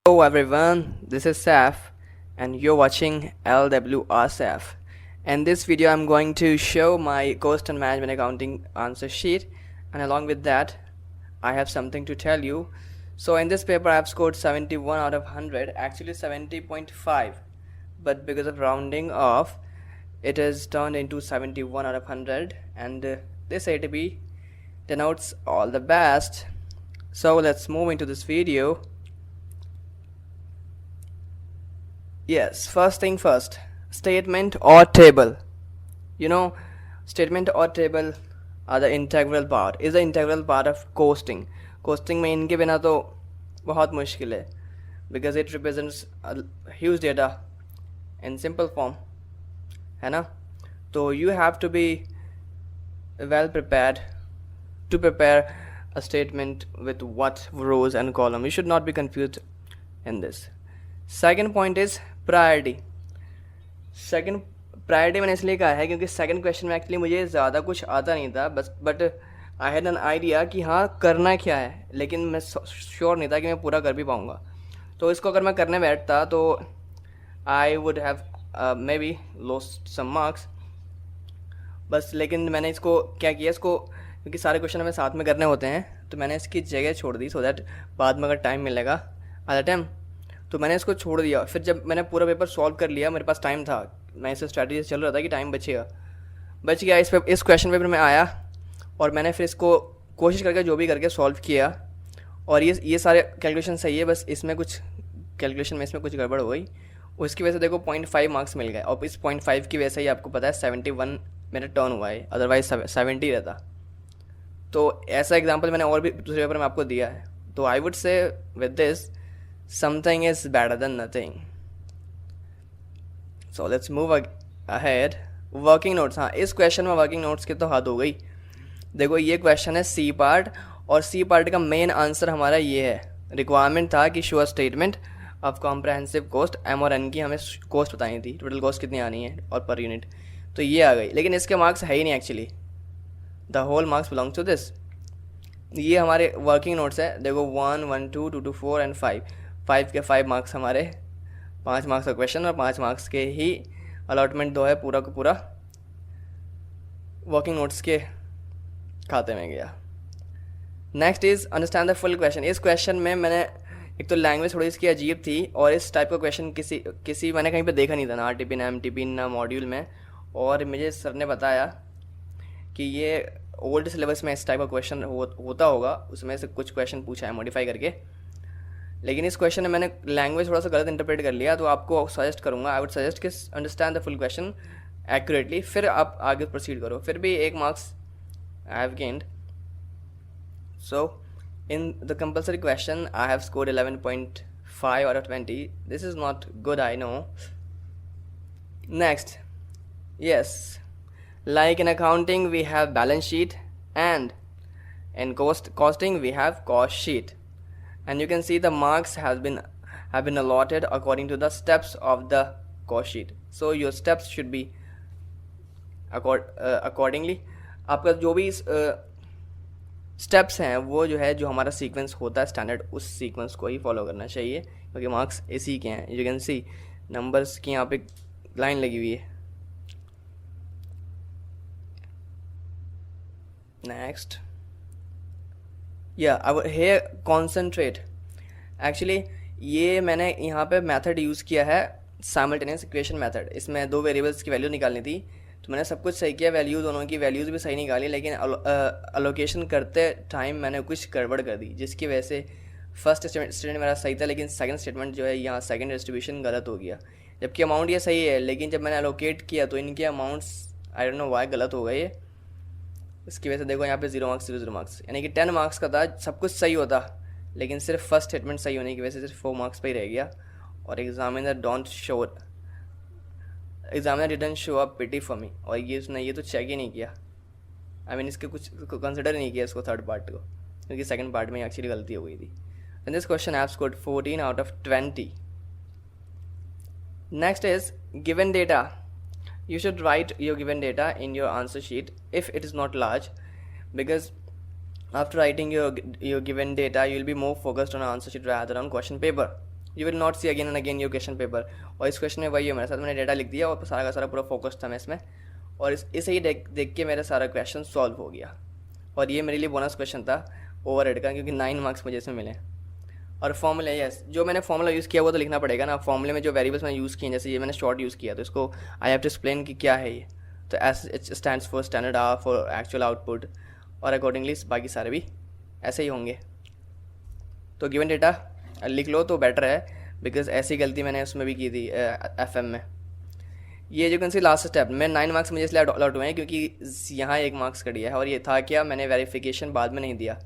Hello everyone, this is Saf and you're watching LWR Saf. In this video I'm going to show my cost and management accounting answer sheet, and along with that I have something to tell you. So in this paper I have scored 71 out of 100, actually 70.5, but because of rounding off it is turned into 71 out of 100, and this ATB denotes all the best. So let's move into this video. Yes, first thing first, statement or table. You know, statement or table are the integral part, is the integral part of costing. Costing में इनके बिना तो बहुत मुश्किल है, because it represents a huge data in simple form, है ना? तो you have to be well prepared to prepare a statement with what rows and column. You should not be confused in this. Second point is priority. Second priority मैंने इसलिए कहा है क्योंकि second question में actually मुझे ज़्यादा कुछ आता नहीं था, but I had an idea कि हाँ करना क्या है, लेकिन मैं श्योर नहीं था कि मैं पूरा कर भी पाऊँगा. तो इसको अगर मैं करने बैठता तो I would have maybe lost some marks. बस लेकिन मैंने इसको क्या किया, इसको क्योंकि सारे क्वेश्चन हमें साथ में करने होते हैं तो मैंने इसकी जगह छोड़ दी, सो दैट बाद में अगर टाइम मिलेगा आधा टाइम तो मैंने इसको छोड़ दिया. फिर जब मैंने पूरा पेपर सॉल्व कर लिया, मेरे पास टाइम था, मैं इस स्ट्रैटेजी से चल रहा था कि टाइम बच गया. इस क्वेश्चन पेपर में आया और मैंने फिर इसको कोशिश करके जो भी करके सॉल्व किया, और ये सारे कैलकुलेशन सही है, बस इसमें कुछ कैलकुलेशन में इसमें कुछ गड़बड़ हो गई. उसकी वजह से देखो 0.5 मार्क्स मिल गए, और इस 0.5 की वजह से ही आपको पता है 71 मेरा टर्न हुआ है, अदरवाइज 70 रहता. तो ऐसा एग्जाम्पल मैंने और भी दूसरे पेपर में आपको दिया है. तो I would say with this something is better than nothing. So let's move ahead. Working notes. हाँ, इस क्वेश्चन में वर्किंग नोट्स की तो हद हो गई. देखो ये क्वेश्चन है सी पार्ट, और सी पार्ट का मेन आंसर हमारा ये है. रिक्वायरमेंट था कि show statement of comprehensive cost, M और एन की हमें कॉस्ट बतानी थी, टोटल कॉस्ट कितनी आनी है और पर यूनिट. तो ये आ गई, लेकिन इसके मार्क्स है ही नहीं actually. The whole marks belong to this. ये हमारे वर्किंग नोट्स है. देखो 1, 1, 2, 2, 2, 4 एंड 5 के 5 मार्क्स हमारे, 5 मार्क्स का क्वेश्चन और 5 मार्क्स के ही अलॉटमेंट दो है, पूरा का पूरा वर्किंग नोट्स के खाते में गया. Next is understand the full question. इस क्वेश्चन में मैंने एक तो लैंग्वेज थोड़ी इसकी अजीब थी, और इस टाइप का क्वेश्चन किसी मैंने कहीं पे देखा नहीं था, ना आरटीपी ना एमटीपी ना मॉड्यूल में. और मुझे सर ने बताया कि ये ओल्ड सिलेबस में इस टाइप का क्वेश्चन होता होगा, उसमें से कुछ क्वेश्चन पूछा है मॉडिफाई करके. लेकिन इस क्वेश्चन में मैंने लैंग्वेज थोड़ा सा गलत इंटरप्रेट कर लिया, तो आपको सजेस्ट करूंगा, आई वुड सजेस्ट कि understand the full question accurately, फिर आप आगे प्रोसीड करो. फिर भी 1 marks I have gained. So in the compulsory question I have scored 11.5 out of 20. This is not good, I know. Next, yes, like in accounting we have balance sheet, and in costing we have cost sheet, and you can see the marks have been allotted according to the steps of the cost sheet. So your steps should be accordingly. आपका जो भी steps हैं वो जो है, जो हमारा sequence होता है स्टैंडर्ड, उस सीक्वेंस को ही फॉलो करना चाहिए, क्योंकि मार्क्स इसी के हैं. यू कैन सी नंबर्स की यहाँ पे लाइन लगी हुई है. Next, yeah, I would here concentrate. Actually ये मैंने यहाँ पे मेथड यूज़ किया है, साइमल्टेनियस इक्वेशन मेथड. इसमें 2 वेरिएबल्स की वैल्यू निकालनी थी, तो मैंने सब कुछ सही किया, वैल्यू दोनों की वैल्यूज़ भी सही निकाली, लेकिन अलोकेशन करते टाइम मैंने कुछ गड़बड़ कर दी, जिसकी वजह से फर्स्ट स्टेटमेंट मेरा सही था, लेकिन सेकंड स्टेटमेंट जो है यहाँ सेकंड डिस्ट्रीब्यूशन गलत हो गया. जबकि अमाउंट ये सही है, लेकिन जब मैंने अलोकेट किया तो इनके amounts I don't know why गलत हो गए. इसकी वजह से देखो यहाँ पे 0 मार्क्स 0 मार्क्स, यानी कि 10 मार्क्स का था, सब कुछ सही होता, लेकिन सिर्फ फर्स्ट स्टेटमेंट सही होने की वजह से सिर्फ 4 मार्क्स पे ही रह गया. और examiner didn't show up pity for me, और ये उसने ये तो चेक ही नहीं किया, आई मीन इसके कुछ कंसिडर नहीं किया इसको थर्ड पार्ट को, क्योंकि सेकंड पार्ट में एक्चुअली गलती हो गई थी. In this question I have scored 14 out of 20. Next is given data. You should write your given data in your answer sheet if it is not large, because after writing your given data, you will be more focused on answer sheet rather on question paper. You will not see again and again your question paper. और इस question में वही है मेरे साथ, मैंने data लिख दिया और सारा का सारा पूरा फोकस था मैं इसमें, और इसे ही देख के मेरा सारा क्वेश्चन सॉल्व हो गया। और ये मेरे लिए बोनस क्वेश्चन था ओवरहेड का, क्योंकि 9 मार्क्स मुझे इसमें मिले। और फॉर्मूला, यस, जो मैंने फॉर्मूला यूज़ किया वो तो लिखना पड़ेगा ना। फॉर्मूले में जो वेरिएबल्स मैंने यूज़ किए, जैसे ये मैंने शॉर्ट यूज़ किया, तो इसको आई हैव टू एक्सप्लेन कि क्या है ये। तो S it stands for standard R for actual output, और अकॉर्डिंगली बाकी सारे भी ऐसे ही होंगे। तो गिवन डेटा लिख लो तो बेटर है, बिकॉज ऐसी गलती मैंने उसमें भी की थी FM में। ये जो कैन सी लास्ट स्टेप में 9 मार्क्स मुझे इसलिए अलॉट हुए हैं क्योंकि यहाँ 1 मार्क्स का दिया है, और ये था क्या, मैंने वेरिफिकेशन बाद में नहीं दिया।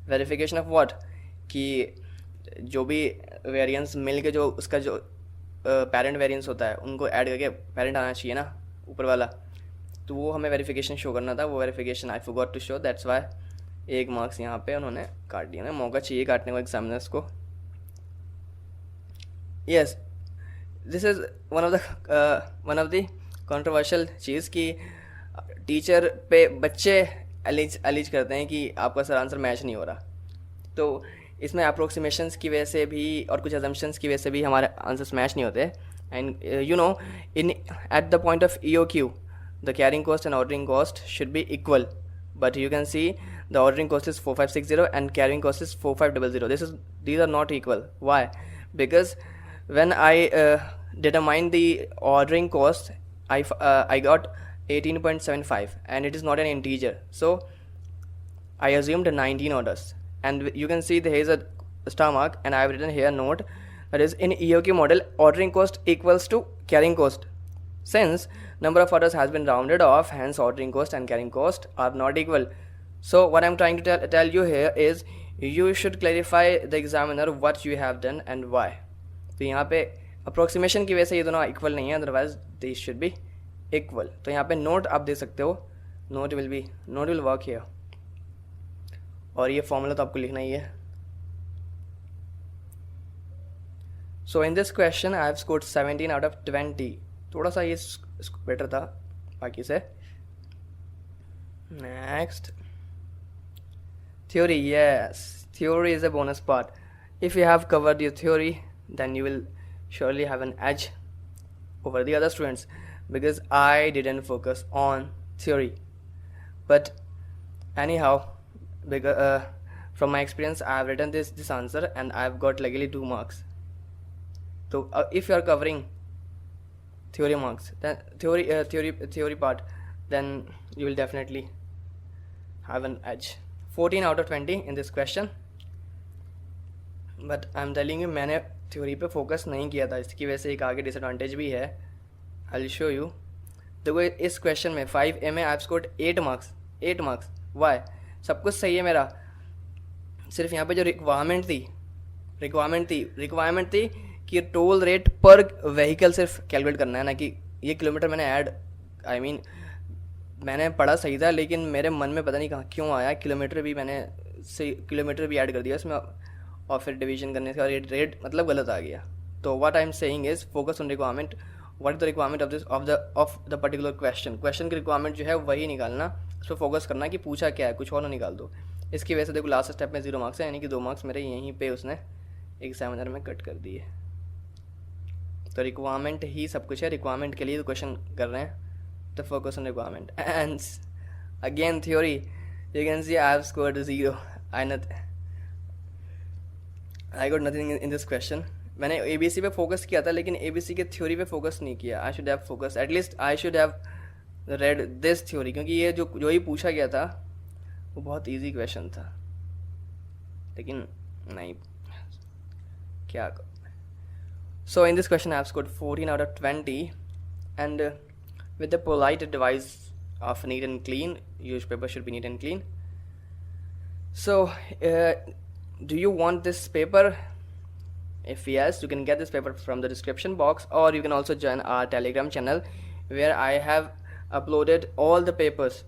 वेरिफिकेशन ऑफ व्हाट, कि जो भी वेरिएंस मिल के जो उसका जो पेरेंट वेरिएंस होता है उनको ऐड करके पेरेंट आना चाहिए ना ऊपर वाला, तो वो हमें वेरिफिकेशन शो करना था। वो verification I forgot to show, that's why 1 marks यहाँ पे उन्होंने काट दिया ना। मौका चाहिए काटने को एग्जामिनर्स को। Yes, this is one of the controversial चीज़ कि टीचर पे बच्चे एलिज करते हैं कि आपका सर आंसर मैच नहीं हो रहा। तो इसमें अप्रोक्सीमेशंस की वजह से भी और कुछ अजम्पशंस की वजह से भी हमारे आंसर्स मैच नहीं होते। And you know, in at the point of EOQ the carrying cost and ordering cost should be equal, but you can see the ordering cost is 4560 and carrying cost is 4500. These are not equal. Why? Because when I determined the ordering cost, I got 18.75 and it is not an integer, so I assumed 19 orders. And you can see there is a star mark, and I have written here note, that is in EOQ model ordering cost equals to carrying cost. Since number of orders has been rounded off, hence ordering cost and carrying cost are not equal. So what I'm trying to tell you here is you should clarify the examiner what you have done and why. तो यहाँ पे approximation की वजह से ये दोनों equal नहीं है, otherwise they should be equal. तो यहाँ पे note आप दे सकते हो, note will work here. और ये फॉर्मूला तो आपको लिखना ही है। So in this question I have scored 17 out of 20. थोड़ा सा ये बेटर था बाकी से। Next, theory. Yes, theory is a bonus part. If you have covered your theory then you will surely have an edge over the other students, because I didn't focus on theory. But anyhow, because from my experience I have written this answer and I have got luckily 2 marks. So if you are covering theory marks, then theory part, then you will definitely have an edge. 14 out of 20 in this question. But I'm telling you, मैंने theory पे focus नहीं किया था, इसकी वजह से एक आगे डिसएडवांटेज भी है। I'll show you. देखो इस क्वेश्चन में 5A में I've scored 8 marks. Why? सब कुछ सही है मेरा, सिर्फ यहाँ पे जो रिक्वायरमेंट थी कि टोल रेट पर व्हीकल सिर्फ कैलकुलेट करना है ना, कि ये किलोमीटर मैंने मैंने पढ़ा सही था, लेकिन मेरे मन में पता नहीं कहाँ क्यों आया किलोमीटर भी ऐड कर दिया उसमें, और फिर डिवीजन करने का रेट मतलब गलत आ गया। तो what I am saying is focus on requirement. What is the requirement of the particular question की रिक्वायरमेंट जो है वही निकालना, उस पर फोकस करना कि पूछा क्या है, कुछ और ना निकाल दो। इसकी वजह से देखो लास्ट स्टेप में 0 मार्क्स है, यानी कि 2 मार्क्स मेरे यहीं पे उसने एग्जामिनर में कट कर दिए। तो रिक्वायरमेंट ही सब कुछ है, रिक्वायरमेंट के लिए तो क्वेश्चन कर रहे हैं, तो focus on requirement. And again theory, you can see I have scored 0। I got nothing in this question. मैंने ABC पे फोकस किया था, लेकिन ABC के थ्योरी पे फोकस नहीं किया। I should have focus, at least I should have read this theory, क्योंकि ये जो ही पूछा गया था वो बहुत इजी क्वेश्चन था, लेकिन नहीं, क्या करो। So in this question I have scored 14 out of 20, and with the polite advice of neat and clean, your paper should be neat and clean. So do you want this paper? If yes, you can get this paper from the description box, or you can also join our Telegram channel where I have uploaded all the papers,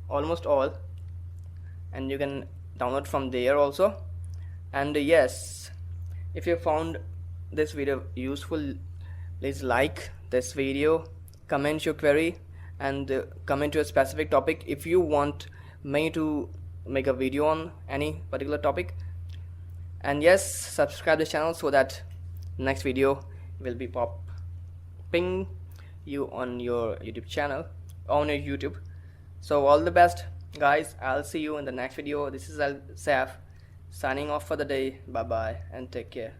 almost all, and you can download from there also. And yes, if you found this video useful, please like this video, comment your query, and comment to a specific topic if you want me to make a video on any particular topic. And yes, subscribe the channel so that next video will be popping you on your YouTube channel, on your YouTube. So all the best guys, I'll see you in the next video. This is Al Saf signing off for the day. Bye bye and take care.